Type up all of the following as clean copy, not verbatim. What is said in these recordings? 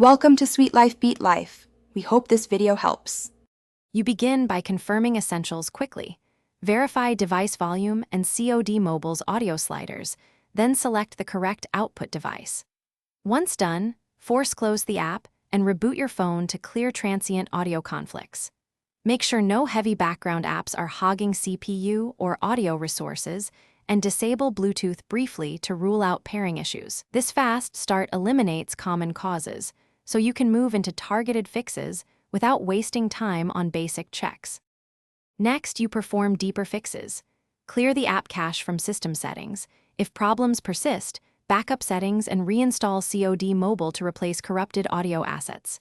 Welcome to Sweet Life Beat Life. We hope this video helps. You begin by confirming essentials quickly. Verify device volume and COD Mobile's audio sliders, then select the correct output device. Once done, force close the app and reboot your phone to clear transient audio conflicts. Make sure no heavy background apps are hogging CPU or audio resources, and disable Bluetooth briefly to rule out pairing issues. This fast start eliminates common causes, so you can move into targeted fixes without wasting time on basic checks. Next, you perform deeper fixes. Clear the app cache from system settings. If problems persist, backup settings and reinstall COD Mobile to replace corrupted audio assets.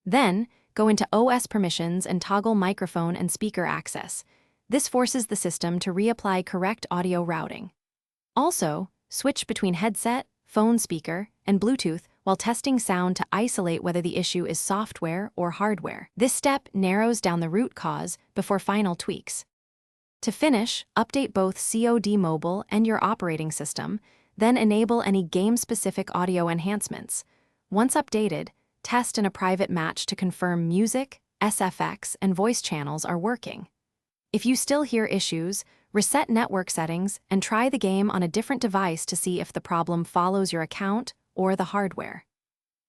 Then, go into OS permissions and toggle microphone and speaker access. This forces the system to reapply correct audio routing. Also, switch between headset, phone speaker, and Bluetooth while testing sound to isolate whether the issue is software or hardware. This step narrows down the root cause before final tweaks. To finish, update both COD Mobile and your operating system, then enable any game-specific audio enhancements. Once updated, test in a private match to confirm music, SFX, and voice channels are working. If you still hear issues, reset network settings and try the game on a different device to see if the problem follows your account or the hardware.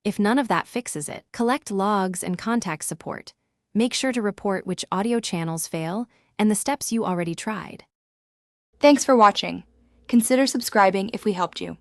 If none of that fixes it, collect logs and contact support. Make sure to report which audio channels fail and the steps you already tried. Thanks for watching. Consider subscribing if we helped you.